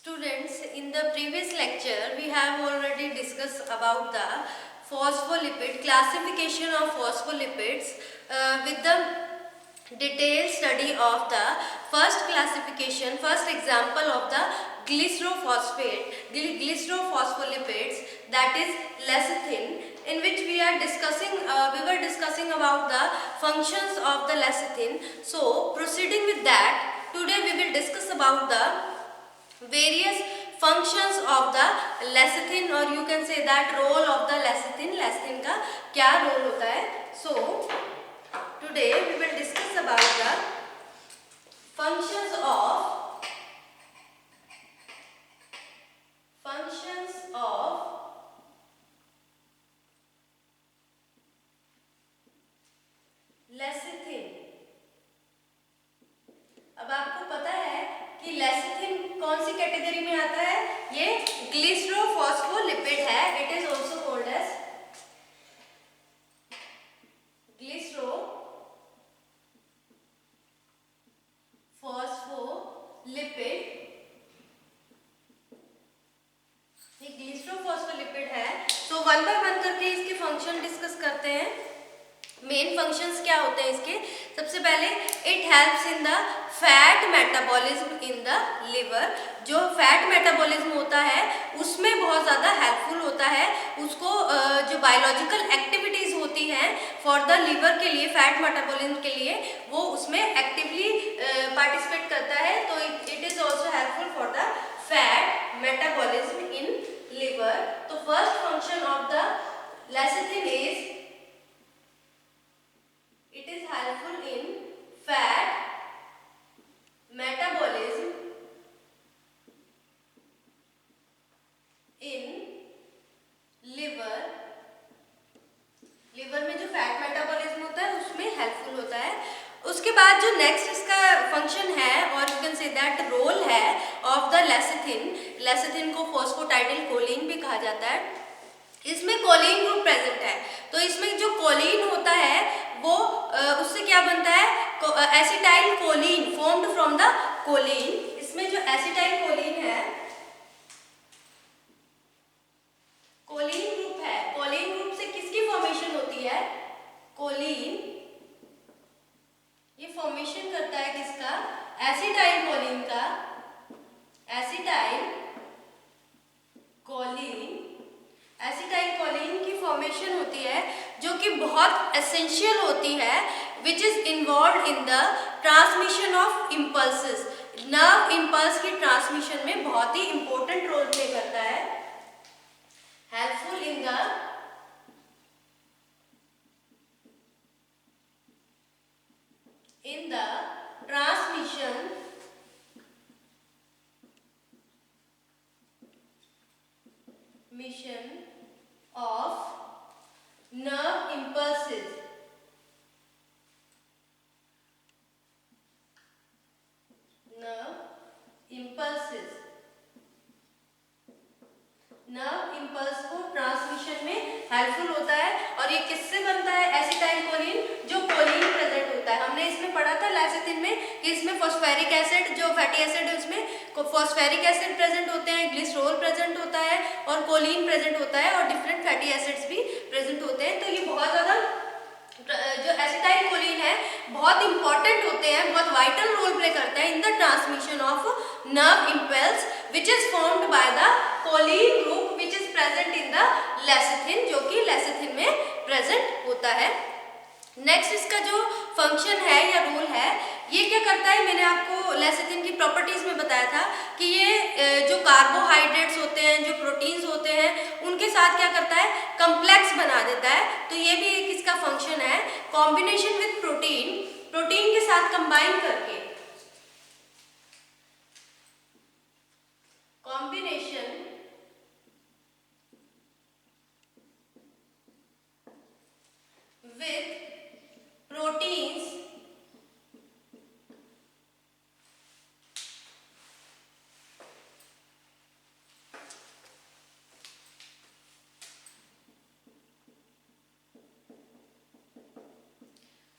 Students, in the previous lecture, we have already discussed about the phospholipid, classification of phospholipids with the detailed study of the first classification, first example of the glycerophospholipids, that is lecithin, in which we were discussing about the functions of the lecithin. So, proceeding with that, today we will discuss about the various functions of the lecithin, or you can say that role of the lecithin का क्या role होता है. So today we will discuss about the functions of lecithin. अब आपको पता है कि lecithin कौन सी कैटेगरी में आता है. ये ग्लिसरोफॉस्फोलिपिड है. It is also called as glycerophospholipid. ये ग्लिसरोफॉस्फोलिपिड है. तो वन बाय वन करके इसके फंक्शन डिस्कस करते हैं. मेन फंक्शंस क्या होते हैं इसके. सबसे पहले it helps in the fat metabolism in the liver. जो फैट मेटाबॉलिज्म होता है उसमें बहुत ज़्यादा हेल्पफुल होता है. उसको जो बायोलॉजिकल एक्टिविटीज़ होती हैं फॉर द लिवर के लिए, फैट मेटाबॉलिज्म के लिए, वो उसमें एक्टिवली पार्टिसिपेट करता है. तो it is also helpful for the fat metabolism in liver. तो first function of the lecithin is it is helpful in fat metabolism in liver. Liver में जो फैट मेटाबॉलिज्म होता है उसमें हेल्पफुल होता है. उसके बाद जो नेक्स्ट इसका फंक्शन है, और you can say that role है ऑफ द lecithin को फॉस्फोटाइडिल कोलिन भी कहा जाता है. इसमें कोलिन ग्रुप प्रेजेंट है. तो इसमें जो कोलिन होता है वो उससे क्या बनता है, acetyl choline formed from the choline. इसमें जो एसिटाइल कोलिन है, कोलिन ग्रुप है. कोलिन ग्रुप से किसकी फॉर्मेशन होती है, कोलिन. ये फॉर्मेशन करता है किसका, एसिटाइल कोलिन का. एसिटाइल कोलिन की फॉर्मेशन होती है जो कि बहुत एसेंशियल होती है, which is involve in the transmission of impulses. Nerve impulse की ट्रांसमिशन में बहुत ही इंपॉर्टेंट रोल प्ले करता है. Helpful in the transmission of nerve impulses. Nerve impulse को ट्रांसमिशन में हेल्पफुल होता है. और ये किससे बनता है, एसिटाइल कोलिन, जो कोलिन प्रेजेंट होता है. हमने इसमें पढ़ा था lecithin में कि इसमें फॉस्फेरिक एसिड, जो फैटी एसिड है उसमें फॉस्फेरिक एसिड प्रेजेंट होते हैं, ग्लिसरॉल प्रेजेंट होता है, और कोलिन प्रेजेंट होता है, और डिफरेंट फैटी एसिड्स भी प्रेजेंट होते हैं. तो ये बहुत ज़्यादा जो एसिटाइल कोलिन है बहुत इंपॉर्टेंट होते हैं, बहुत वाइटल रोल प्ले करता है in the transmission of nerve impulse which is formed by the choline group which is present in the lecithin, जो कि lecithin में प्रेजेंट होता है. नेक्स्ट इसका जो फंक्शन है या रोल है, ये क्या करता है, मैंने आपको lecithin की प्रॉपर्टीज में बताया था कि ये जो कार्बोहाइड्रेट्स होते हैं, जो प्रोटीन्स होते हैं, उनके साथ क्या करता है, कम्प्लेक्स बना देता है. तो ये भी एक इसका फंक्शन है. कॉम्बिनेशन विथ प्रोटीन के साथ कंबाइन करके, कॉम्बिनेशन with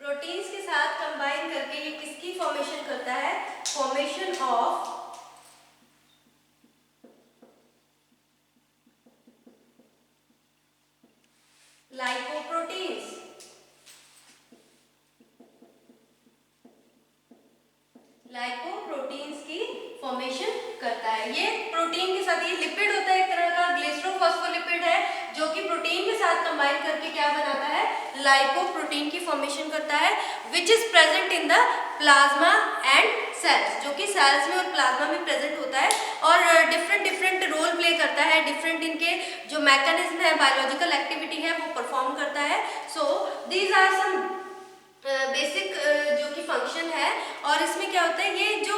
proteins के साथ कंबाइन करके ये किसकी फॉर्मेशन करता है, फॉर्मेशन ऑफ लाइपोप्रोटीन्स की फॉर्मेशन करता है। ये प्रोटीन के साथ, ये लिपिड होता है एक तरह का, ग्लिसरोफॉस्फोलिपिड है जो कि प्रोटीन के साथ कंबाइन करके क्या बनाता है, लाइपोप्रोटीन की फॉर्मेशन करता है, which is present in the plasma and cells, जो कि सेल्स में और प्लाज्मा में प्रेजेंट होता है और डिफरेंट रोल प्ले करता है, डिफरेंट इनके जो मैकेनिज्म है, बायोलॉजिकल एक्टिविटी है वो परफॉर्म करता है। So these are some basic जो कि फंक्शन है। और इसमें क्या होता है, ये जो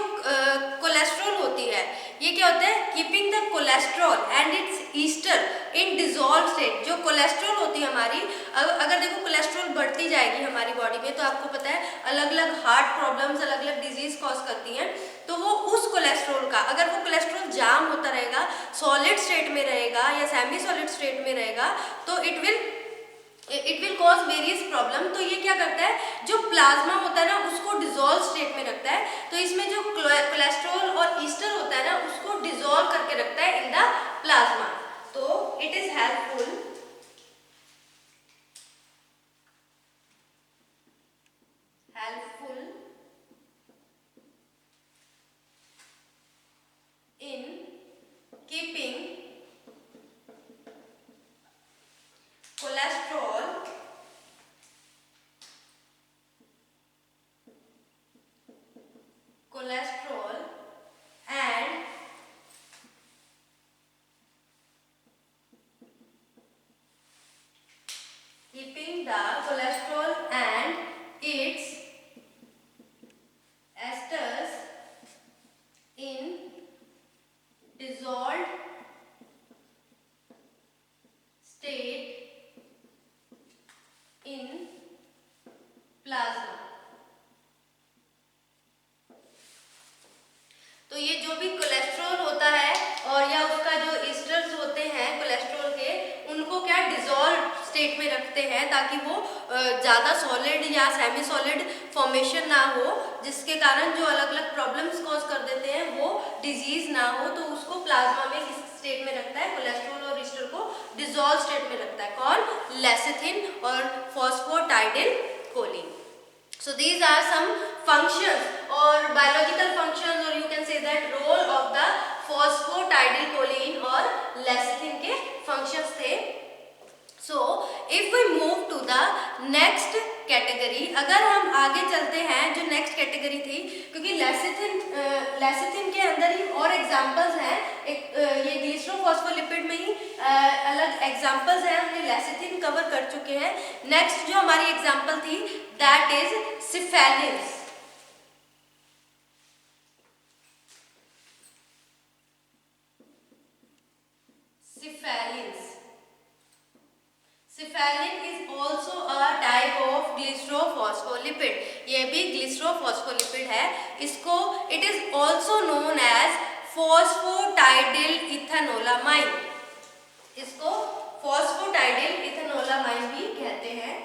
कोलेस्ट्रॉल होती है, ये क्या होता है, keeping the cholesterol and it's Easter in dissolve state. जो कोलेस्ट्रॉल होती है हमारी, अगर देखो कोलेस्ट्रॉल बढ़ती जाएगी हमारी बॉडी में तो आपको पता है अलग अलग हार्ट प्रॉब्लम्स, अलग अलग डिजीज कॉज करती हैं। तो वो उस कोलेस्ट्रॉल का, अगर वो कोलेस्ट्रॉल जाम होता रहेगा, सॉलिड स्टेट में रहेगा या सेमी सॉलिड स्टेट में रहेगा, तो it will cause various problem. तो ये क्या करता है, जो प्लाज्मा होता है ना उसको डिजोल्व स्टेट में रखता है। तो इसमें जो कोलेस्ट्रॉल और ईस्टर होता है ना उसको डिजोल्व करके रखता है इन द प्लाज्मा। तो it is helpful in keeping cholesterol and keeping the cholesterol and its esters in dissolved state in plasma। तो ये जो भी कोलेस्ट्रॉल होता है और या उसका जो ईस्टर्स होते हैं कोलेस्ट्रॉल के, उनको क्या डिजॉल्व स्टेट में रखते हैं ताकि वो ज़्यादा सॉलिड या सेमी सॉलिड फॉर्मेशन ना हो, जिसके कारण जो अलग अलग प्रॉब्लम्स कॉज कर देते हैं वो डिजीज ना हो। तो उसको प्लाज्मा में किस स्टेट में रखता है, कोलेस्ट्रॉल और ईस्टर को डिजॉल्व स्टेट में रखता है। कौन, लेसिथिन और phosphatidyl choline. So these are some functions or biological functions, or you can say that role of the phosphatidylcholine और lecithin के functions थे। So if we move to the next category, अगर हम आगे चलते हैं जो next category थी, क्योंकि लेसिथिन के अंदर ही और एग्जाम्पल्स हैं, ये ग्लिसरोफॉस्फोलिपिड में ही अलग एग्जाम्पल्स हैं, हमने लेसिथिन कवर कर चुके हैं। नेक्स्ट जो हमारी एग्जाम्पल थी that is cephalins. Cephalin is also a type of glycerophospholipid. ये भी ग्लिसरोफॉस्फोलिपिड है। इसको it is also known as phosphatidyl ethanolamine. इसको फॉस्फोटाइडिल इथेनोलामाइन भी कहते हैं।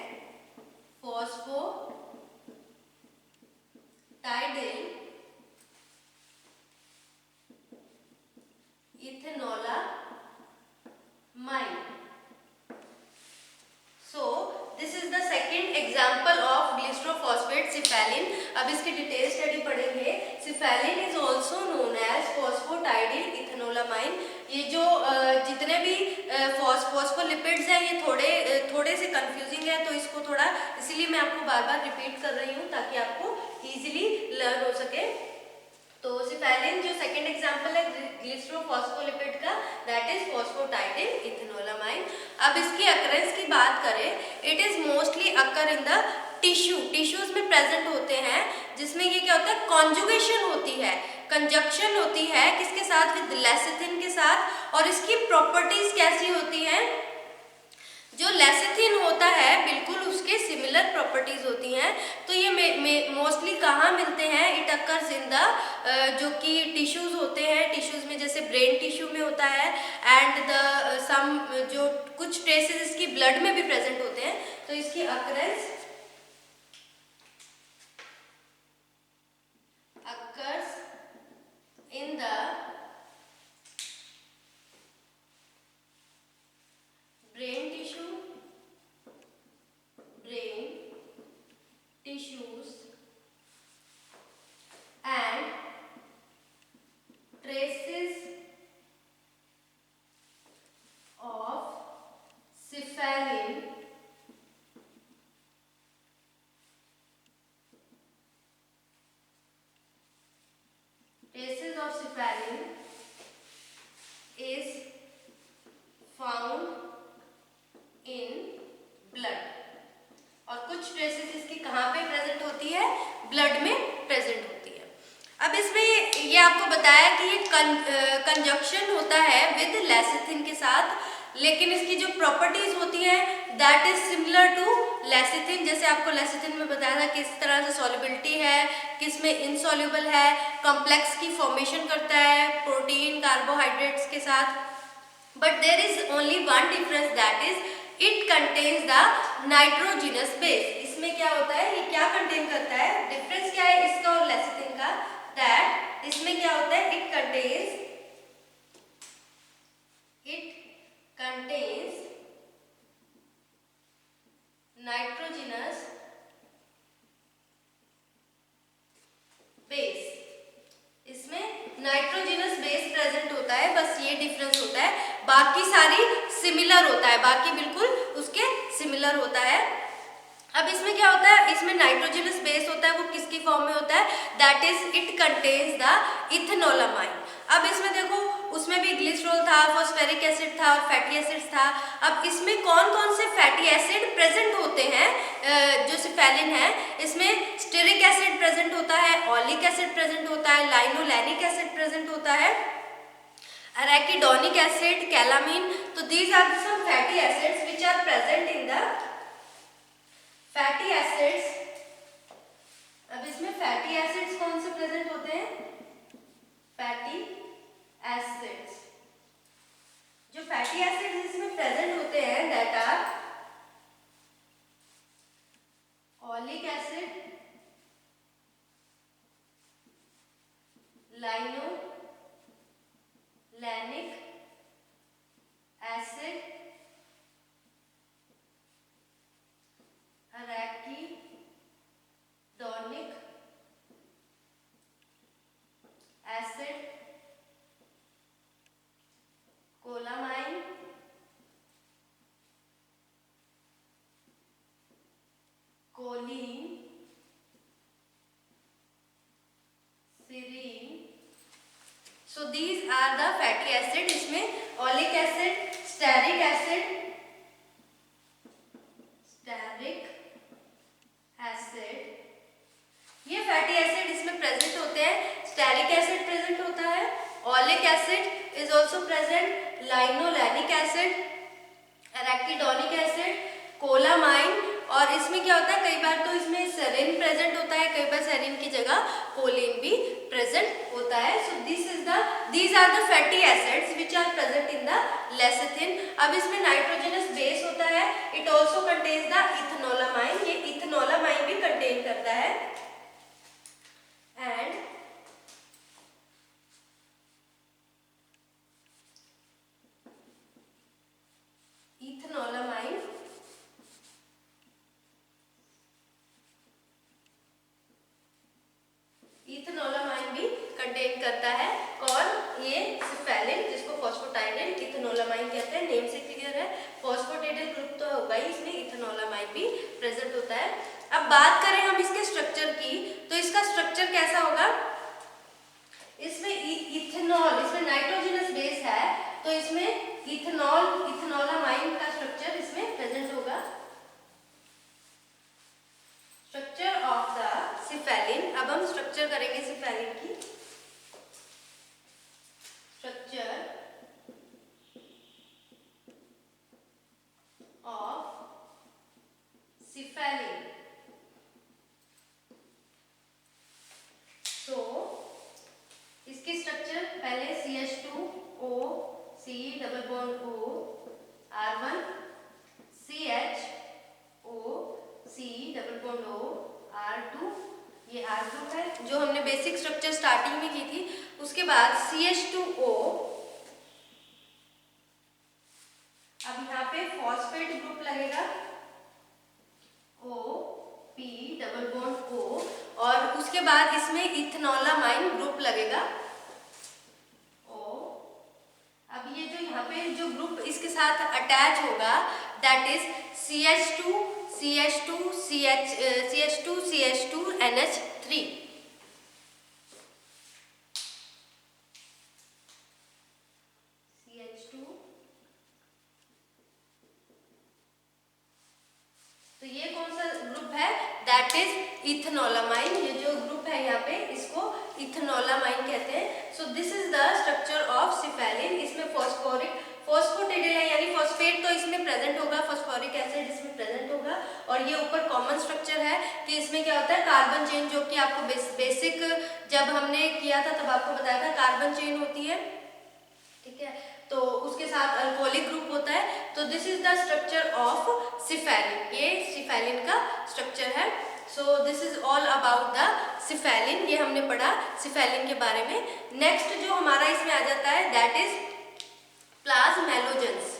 Phosphatidyl ethanolamine. So this is the second example of glycerophosphate cephalin. अब इसकी डिटेल स्टडी पढ़ेंगे। Cephalin is also known as phosphatidyl ethanolamine. ये जो जितने भी फॉस्फोलिपिड्स हैं ये थोड़े से कंफ्यूजिंग है, तो इसको थोड़ा इसीलिए मैं आपको बार बार रिपीट कर रही हूँ ताकि आपको इजीली लर्न हो सके। तो सिफेलिन जो सेकंड एग्जांपल है ग्लिसरोफॉस्फोलिपिड का, दैट इज फॉस्फोटाइडिल इथेनोलामाइन। अब इसकी अकरेंस की बात करें, it is mostly occur in the tissues में प्रेजेंट होते हैं, जिसमें ये क्या होता है, कॉन्जुगेशन होती है, कंजक्शन होती है, किसके साथ, विद लेसिथिन के साथ। और इसकी प्रॉपर्टीज कैसी होती हैं, जो लेसिथिन होता है बिल्कुल उसके सिमिलर प्रॉपर्टीज होती हैं। तो ये मोस्टली कहाँ मिलते हैं, इट अकर्स इन द जो कि टिश्यूज होते हैं, टिश्यूज में जैसे ब्रेन टिश्यू में होता है, एंड द सम जो कुछ ट्रेसेस इसकी ब्लड में भी प्रेजेंट होते हैं। तो इसकी occurrence occurs in the brain tissues and cephaeline is found in blood, और कुछ ट्रेसेस इसकी कहाँ पे प्रेजेंट होती है, ब्लड में प्रेजेंट होती है। अब इसमें ये आपको बताया कि ये कंजक्शन होता है विद लेसिथिन के साथ, लेकिन इसकी जो प्रॉपर्टीज होती है that is similar to lecithin. जैसे आपको लेसिथिन में बताया था किस तरह से सॉल्युबिलिटी है, किस में इनसॉल्युबल है, कॉम्प्लेक्स की फॉर्मेशन करता है प्रोटीन कार्बोहाइड्रेट्स के साथ, but there is only one difference that is it contains the nitrogenous base. इसमें क्या होता है, ये क्या कंटेन करता है, डिफरेंस क्या है इसका और लेसिथिन का, दैट इसमें क्या होता है, इट कंटेन्स नाइट्रोजिनस बेस। इसमें नाइट्रोजिनस बेस प्रेजेंट होता है, बस ये डिफरेंस होता है, बाकी सारी सिमिलर होता है, बाकी बिल्कुल उसके सिमिलर होता है। अब इसमें क्या होता है, इसमें नाइट्रोजिनस बेस होता है, वो किसकी फॉर्म में होता है, that is it contains the ethanolamine. अब इसमें देखो उसमें भी ग्लिसरॉल था, फॉस्फेरिक एसिड था और फैटी एसिड्स था। अब इसमें कौन कौन से फैटी एसिड प्रेजेंट होते हैं, जो सिफेलिन है इसमें स्टेरिक एसिड प्रेजेंट होता है, ऑलिक एसिड प्रेजेंट होता है, लाइनोलैनिक एसिड प्रेजेंट होता है, एराकिडोनिक एसिड, कैलामीन। तो these are some fatty acids which are present in the fatty acids. अब इसमें फैटी एसिड्स कौन से प्रेजेंट होते हैं, फैटी एसिड्स, जो फैटी एसिड्स इसमें प्रेजेंट होते हैं that are oleic acid, linolenic acid, arachidonic acid, colamine, choline, serine. So these are the fatty acid. इसमें ऑलिक एसिड, स्टेरिक एसिड, ये फैटी एसिड इसमें प्रेजेंट होते हैं। स्टेरिक एसिड प्रेजेंट होता है, oleic acid is also present, linolenic acid, arachidonic acid, colamine, और इसमें क्या होता है कई बार तो इसमें सेरिन प्रेजेंट होता है, कई बार सेरिन की जगह कोलिन भी प्रेजेंट होता है। So these are the fatty acids which are present in the lecithin. अब इसमें नाइट्रोजनस बेस होता है, it also contains the ethanolamine, ये इथेनोलामाइन भी कंटेन करता है, एंड इथेनोलामाइन भी कंटेन करता है। कौन, ये सिफेलिन, जिसको फॉस्फेटाइडिल इथेनोलामाइन कहते हैं, नेम से क्लियर है, फॉस्फेटाइडिल ग्रुप तो होगा ही, इसमें इथेनोलामाइन भी प्रेजेंट होता है। अब बात करें हम इसके स्ट्रक्चर की, तो इसका स्ट्रक्चर कैसा होगा, इसमें इथेनॉल, इसमें नाइट्रोजनस बेस है तो इसमें इथेनोलामाइन का स्ट्रक्चर इसमें प्रेजेंट होगा। Structure of the cephaeline. अब हम स्ट्रक्चर करेंगे सिफेलिन की। Structure of cephaeline. तो इसकी स्ट्रक्चर पहले CH2O, C double bond O, R1, CHO, C double bond O, R2, ये R2 है जो हमने बेसिक स्ट्रक्चर स्टार्टिंग में की थी। उसके बाद CH2O, अब यहाँ पे फॉस्फेट ग्रुप लगेगा O, P double bond O, और उसके बाद इसमें इथेनोलामाइन ग्रुप लगेगा O। अब ये जो यहाँ पे जो ग्रुप इसके साथ अटैच होगा दैट इज CH2 NH3। इथेनोलामाइन कहते हैं। सो this is the structure of cephaeline. इसमें फॉस्फोटेडिल है यानी फॉस्फेट तो इसमें प्रेजेंट होगा, फॉस्फोरिक एसिड इसमें प्रेजेंट होगा। और ये ऊपर कॉमन स्ट्रक्चर है कि इसमें क्या होता है, कार्बन चेन, जो कि आपको बेसिक जब हमने किया था तब आपको बताया था कार्बन चेन होती है, ठीक है। तो उसके साथ अल्कोहलिक ग्रुप होता है। तो this is the structure of cephaeline, ये सिफेलिन का स्ट्रक्चर है। So this is all about the cephaeline, ये हमने पढ़ा सिफेलिन के बारे में। नेक्स्ट जो हमारा इसमें आ जाता है दैट इज प्लाज्मेलोजेंस।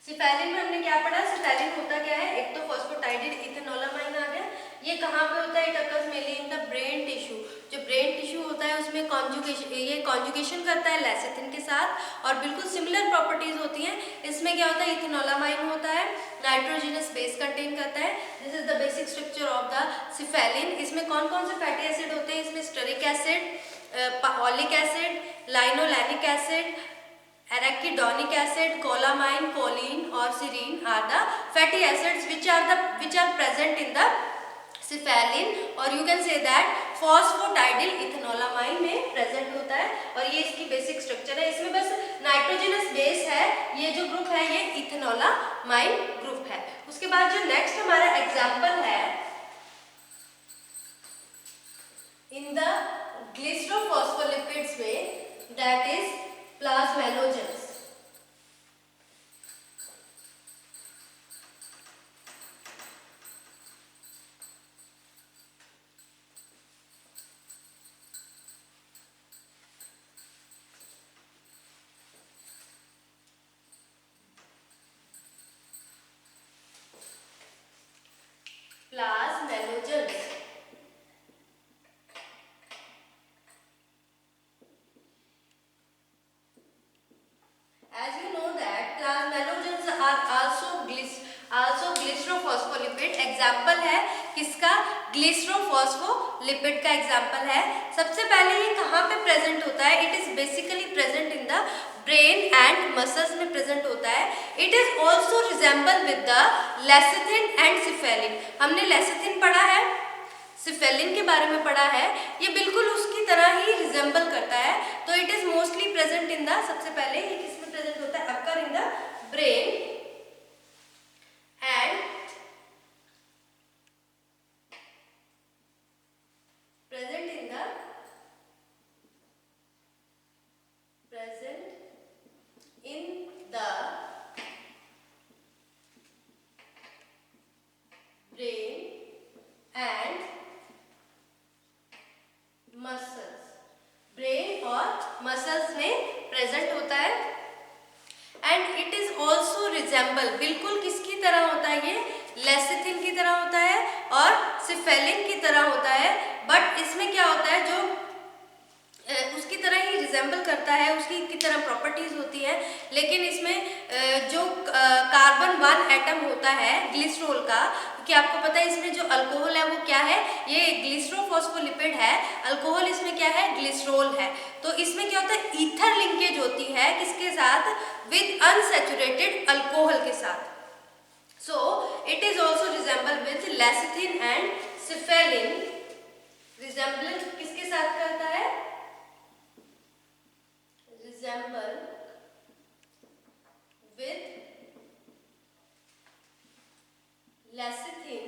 सिफेलिन में हमने क्या पढ़ा, सिफेलिन होता क्या है, एक तो फॉस्फोटाइडेड इथेनोलामाइन आ गया। ये कहाँ पे होता है, it occurs mainly in the brain tissue. जो ब्रेन टिश्यू होता है उसमें कॉन्जुगेशन करता है लेसिथिन के साथ और बिल्कुल सिमिलर प्रॉपर्टीज होती हैं। इसमें क्या होता है, इथेनोलामाइन होता है, नाइट्रोजनस बेस कंटेन करता है। This is the basic structure of the cephalin. इसमें कौन कौन से फैटी एसिड होते हैं, इसमें stearic acid, oleic acid, linolenic acid, arachidonic acid, colamine, choline और serine are the fatty acids which are present in the cephalin. और you can say that phosphatidyl ethanolamine में प्रेजेंट होता है और ये इसकी बेसिक स्ट्रक्चर है। इसमें बस नाइट्रोजनस बेस है, ये जो ग्रुप है ये इथेनोलामाइन ग्रुप है। उसके बाद जो नेक्स्ट हमारा एग्जाम्पल है इन द ग्लिसरोफॉस्फोलिपिड्स में, that is plasmalogens. Plasmalogens. As you know that plasmalogens are also glycerophospholipid। Example है किसका, ग्लिसरोफॉस्फोलिपिड का एग्जाम्पल है। सबसे पहले ये कहाँ पे प्रेजेंट होता है, it is basically present in the brain and muscles में प्रेजेंट होता है। It is also resemble with the lecithin and cephaeline. हमने लेसिथिन पढ़ा है, सिफेलिन के बारे में पढ़ा है, ये बिल्कुल उसकी तरह ही रिजेंबल करता है। तो it is mostly present in the, सबसे पहले ये किसमें प्रेजेंट होता है, occur in the brain and present in the brain and muscles। Brain और मसल्स में प्रेजेंट होता है and it is also resemble, बिल्कुल किसकी तरह होता है, ये लेसिथिन की तरह होता है और सिफेलिन की तरह होता है। बट इसमें क्या होता है, जो उसकी तरह ही रिजेंबल करता है, उसकी की तरह प्रॉपर्टीज होती है, लेकिन इसमें जो कार्बन 1 एटम होता है ग्लिसरॉल का, क्योंकि आपको पता है इसमें जो अल्कोहल है वो क्या है, ये ग्लिसरोफॉस्फोलिपिड है, अल्कोहल इसमें क्या है, ग्लिसरॉल है। तो इसमें क्या होता है, ईथर लिंकेज होती है किसके साथ, विद अनसैचुरेटेड अल्कोहल के साथ। So it is also resemble with lecithin and cephaeline. Resemblance किसके साथ करता है, resemble with lecithin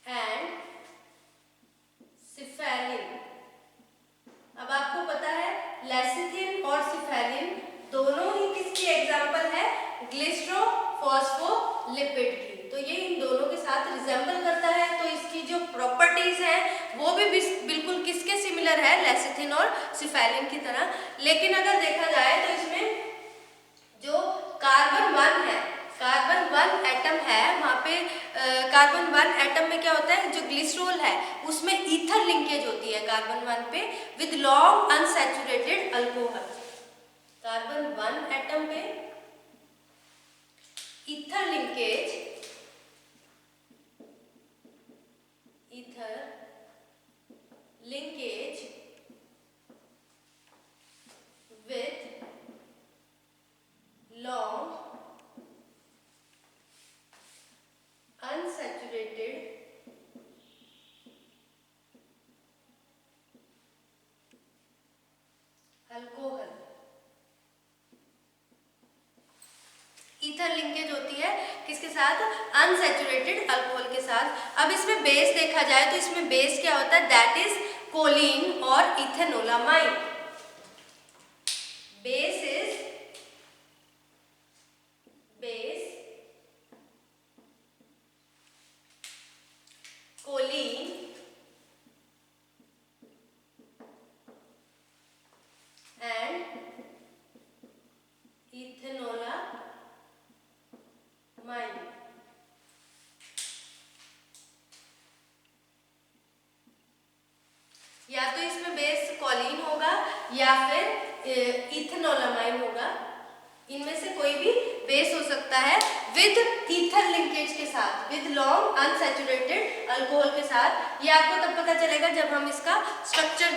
and cephaeline. अब आपको पता है लेसिथिन और सिफेलिन दोनों ही किसकी एग्जाम्पल है, ग्लिसरोफॉस्फोलिपिड की। तो ये इन दोनों के साथ रिजेंबल करता है, तो इसकी जो प्रॉपर्टीज है वो भी बिल्कुल किसके सिमिलर है, लेसिथिन और सिफेलिन की तरह। लेकिन अगर देखा जाए तो इसमें जो कार्बन 1 है, कार्बन 1 एटम है, वहाँ पे कार्बन 1 एटम में क्या होता है, जो ग्लिसरॉल है उसमें ईथर लिंकेज होती है कार्बन 1 पे with long unsaturated alcohol. Carbon 1 atom पे ether linkage, with long ether linkage होती है किसके साथ? अनसैचुरेटेड अल्कोहल के साथ। अब इसमें बेस देखा जाए तो इसमें बेस क्या होता है? दैट इज कोलिन और ethanolamine. Base is choline and ethanolamine। या तो इसमें बेस कोलिन होगा या फिर इथेनोलामाइन होगा, इनमें से कोई भी बेस हो सकता है विद ईथर लिंकेज के साथ, विद लॉन्ग अनसैचुरेटेड अल्कोहल के साथ। ये आपको तब पता चलेगा जब हम इसका स्ट्रक्चर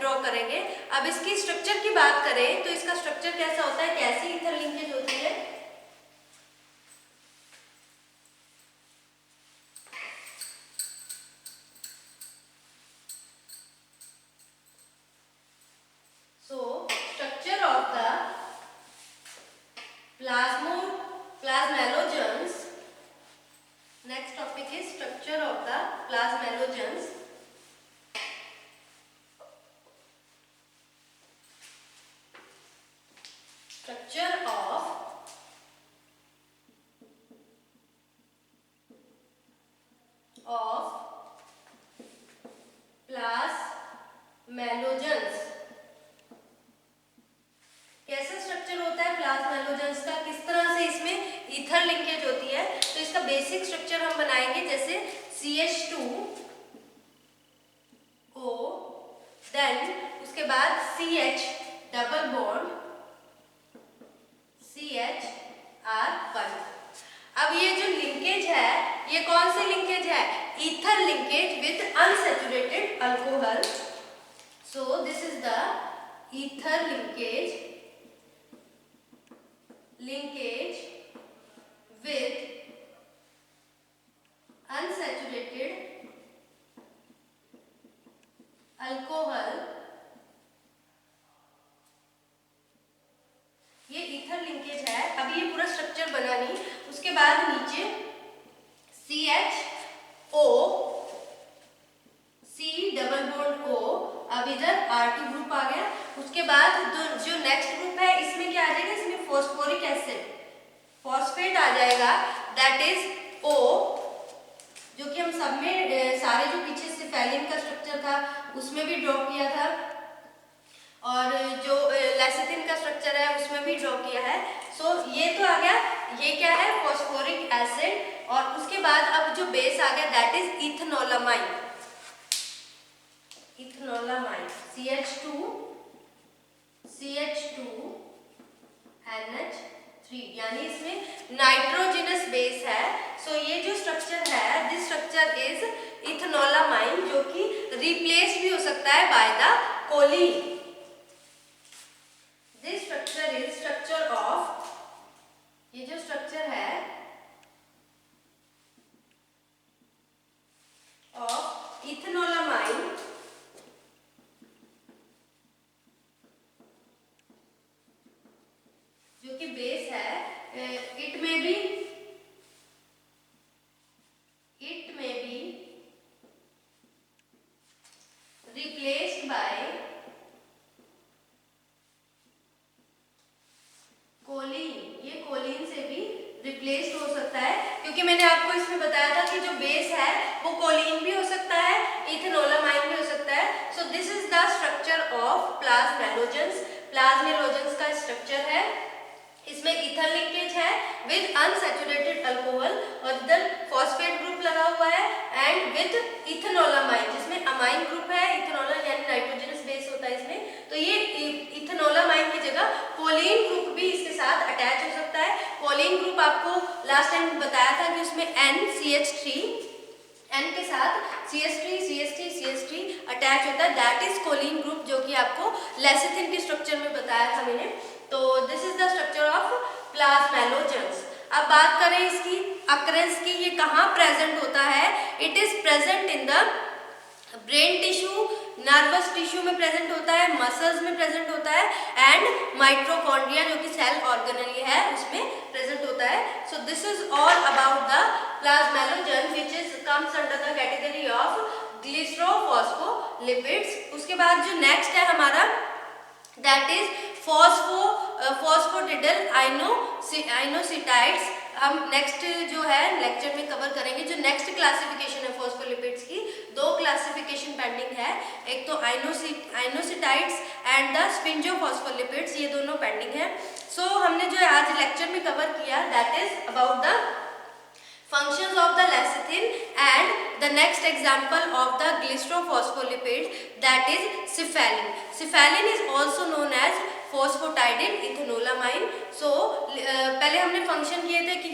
ड्रॉ करेंगे। अब इसकी स्ट्रक्चर की बात करें तो इसका स्ट्रक्चर कैसा होता है, कैसी ईथर लिंकेज होती है? So structure of the plasmalogens, next topic is structure of the plasmalogens। Structure of plasmalogens। कैसा स्ट्रक्चर होता है प्लाज्मेलोजेंस का, किस तरह से इसमें ईथर लिंकेज होती है? तो इसका बेसिक स्ट्रक्चर हम बनाएंगे जैसे CH2O, देन उसके बाद CH डबल बॉन्ड CHR1। अब ये जो लिंकेज है ये कौन सी लिंकेज है? Ether linkage with unsaturated alcohol. So this is the ether linkage with unsaturated alcohol। ये ईथर लिंकेज है। अभी ये पूरा स्ट्रक्चर बना नहीं, उसके बाद नीचे CHO C double bond O, अब इधर R2 ग्रुप आ गया। उसके बाद जो नेक्स्ट ग्रुप है इसमें क्या आ जाएगा? इसमें फॉस्फोरिक एसिड, फॉस्फेट आ जाएगा, दैट इज O, जो कि हम सब में सारे जो पीछे से फैलिन का स्ट्रक्चर था उसमें भी ड्रॉ किया था, और जो लेसिथिन का स्ट्रक्चर है उसमें भी ड्रॉ किया है। सो ये तो आ गया, ये क्या है? Phosphoric acid. और उसके बाद अब जो बेस आ गया दैट इज इथेनोलामाइन। इथेनोलामाइन CH2NH3, यानी इसमें नाइट्रोजनस बेस है। सो ये जो स्ट्रक्चर है, दिस स्ट्रक्चर इज इथेनोलामाइन, जो कि रिप्लेस भी हो सकता है by the choline. This structure is structure of, ये जो स्ट्रक्चर है ऑफ इथेनोलामाइन, जो कि बेस है, इट में भी replaced by कोलिन। ये कोलिन से भी रिप्लेस्ड हो सकता है, क्योंकि मैंने आपको इसमें बताया था कि जो बेस है वो कोलिन भी हो सकता है, इथेनोलामाइन भी हो सकता है। So this is the structure of plasmalogens. Plasmalogens का स्ट्रक्चर है, इसमें ईथर लिंकेज है विद अनसैचुरेटेड अल्कोहल, और इधर फॉस्फेट ग्रुप लगा हुआ है, एंड विद इथेनोलामाइन, जिसमें अमाइन ग्रुप है, इथेनोला यानी नाइट्रोजनस बेस होता है इसमें। तो ये इथेनोलामाइन की जगह कोलिन ग्रुप भी इसके साथ अटैच हो सकता है। कोलिन ग्रुप आपको लास्ट टाइम बताया था कि उसमें NCH3, N के साथ CH3 अटैच होता है, दैट इज कोलिन ग्रुप, जो कि आपको लेसिथिन के स्ट्रक्चर में बताया था मैंने। तो this is the structure of plasmalogens. अब बात करें इसकी अकरेंस की, ये कहाँ प्रेजेंट होता है? It is present in the brain tissue, nervous tissue में प्रेजेंट होता है, मसल्स में प्रेजेंट होता है, एंड माइटोकॉन्ड्रिया जो कि सेल ऑर्गेनेल है उसमें प्रेजेंट होता है। Plasmalogen which is comes under the category of glycerophospholipids. उसके बाद जो नेक्स्ट है हमारा दैट इज फॉस्फोटिडिल आइनोसिटाइड्स। हम नेक्स्ट जो है लेक्चर में कवर करेंगे। जो नेक्स्ट क्लासिफिकेशन है फॉस्फोलिपिड्स की, दो क्लासिफिकेशन पेंडिंग है, एक तो आइनोसिटाइड्स एंड द स्पिंजोफॉस्फोलिपिड्स, ये दोनों पेंडिंग है। सो हमने जो आज लेक्चर में कवर किया that is about the functions of the lecithin and the next example of the glycerophospholipid that is cephalin. Cephalin is also known as phosphatidyl ethanolamine. So पहले हमने फंक्शन किए थे कि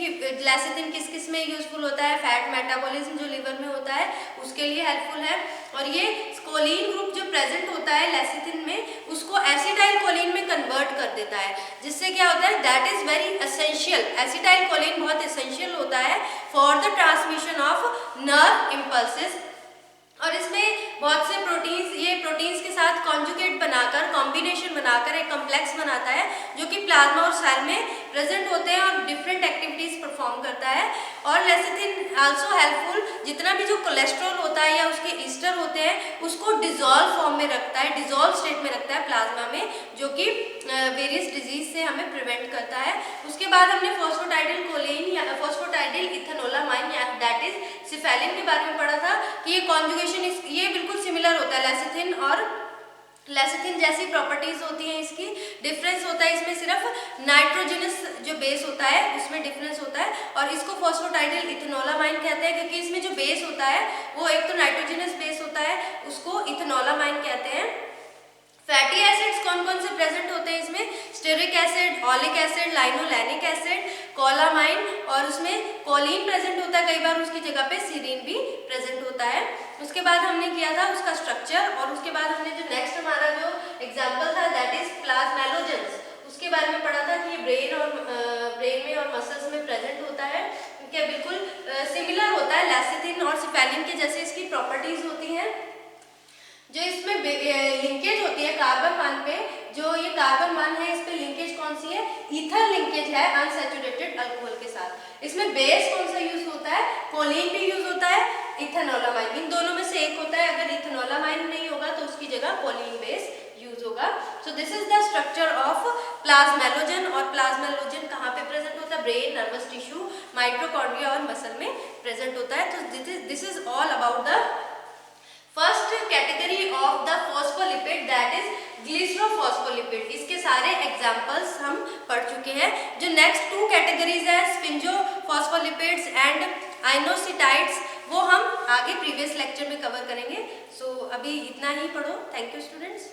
लेसिथिन किस किस में यूजफुल होता है, फैट मेटाबॉलिज्म जो लिवर में होता है उसके लिए हेल्पफुल है, और ये कोलिन ग्रुप जो प्रेजेंट होता है लेसिथिन में उसको एसिटाइल कोलिन में कन्वर्ट कर देता है, जिससे क्या होता है that is very essential. Acetyl choline बहुत एसेंशियल होता है for the transmission of nerve impulses, और इसमें बहुत से प्रोटीन्स, ये प्रोटीन्स के साथ कॉन्जुगेट बनाकर, कॉम्बिनेशन बनाकर एक कॉम्प्लेक्स बनाता है जो कि प्लाज्मा और सेल में प्रेजेंट होते हैं और डिफरेंट एक्टिविटीज परफॉर्म करता है। और लेसिथिन आल्सो हेल्पफुल, जितना भी जो कोलेस्ट्रॉल होता है या उसके ईस्टर होते हैं उसको डिजॉल्व फॉर्म में रखता है, डिजॉल्व स्टेट में रखता है प्लाज्मा में, जो कि वेरियस डिजीज से हमें प्रिवेंट करता है। उसके बाद हमने फॉस्फोटाइडिल कोलिन या फॉस्फोटाइडिल इथेनोलामाइन या दैट इज सिफेलिन के बारे में पढ़ा था कि ये कॉन्जुगेशन ये बिल्कुल सिमिलर होता है लेसिथिन, और लेसिथिन जैसी प्रॉपर्टीज होती हैं इसकी। डिफरेंस होता है इसमें सिर्फ नाइट्रोजनस जो बेस होता है उसमें डिफरेंस होता है, और इसको फॉस्फोटाइडिल इथेनोलामाइन कहते हैं क्योंकि इसमें जो बेस होता है वो एक तो नाइट्रोजनस बेस होता है, उसको इथेनोलामाइन कहते हैं। फैटी एसिड्स कौन कौन से प्रेजेंट होते हैं इसमें, stearic acid, oleic acid, linolenic acid, colamine, और उसमें कोलिन प्रेजेंट होता है, कई बार उसकी जगह पे सीरीन भी प्रेजेंट होता है। उसके बाद हमने किया था उसका स्ट्रक्चर, और उसके बाद हमने जो नेक्स्ट हमारा जो एग्जाम्पल था दैट इज प्लाज्मेलोजेंस, उसके बारे में पढ़ा था कि ब्रेन में और मसल्स में प्रेजेंट होता है, क्या बिल्कुल सिमिलर होता है लेसिथिन और सिफेलिन के जैसे इसकी प्रॉपर्टीज होती हैं। जो इसमें लिंकेज होती है कार्बन 1 पे, जो ये कार्बन 1 है इस पे लिंकेज कौन सी है, ईथर लिंकेज है अनसैचुरेटेड अल्कोहल के साथ। इसमें बेस कौन सा यूज होता है, कोलिन भी यूज होता है, इथेनोलामाइन, इन दोनों में से एक होता है। अगर इथेनोलामाइन नहीं होगा तो उसकी जगह कोलिन बेस यूज होगा। So this is the structure of plasmalogen, और प्लाज्मेलोजन कहाँ पे प्रेजेंट होता है, ब्रेन, नर्वस टिश्यू, माइटोकॉन्ड्रिया और मसल में प्रेजेंट होता है। तो this is all about the first category of the phospholipid that is glycerophospholipid. इसके सारे एग्जांपल्स हम पढ़ चुके हैं। जो नेक्स्ट टू कैटेगरीज है स्पिंजोफॉस्फोलिपिड्स एंड आइनोसिटाइड्स, वो हम आगे प्रीवियस लेक्चर में कवर करेंगे। सो अभी इतना ही पढ़ो। Thank you students.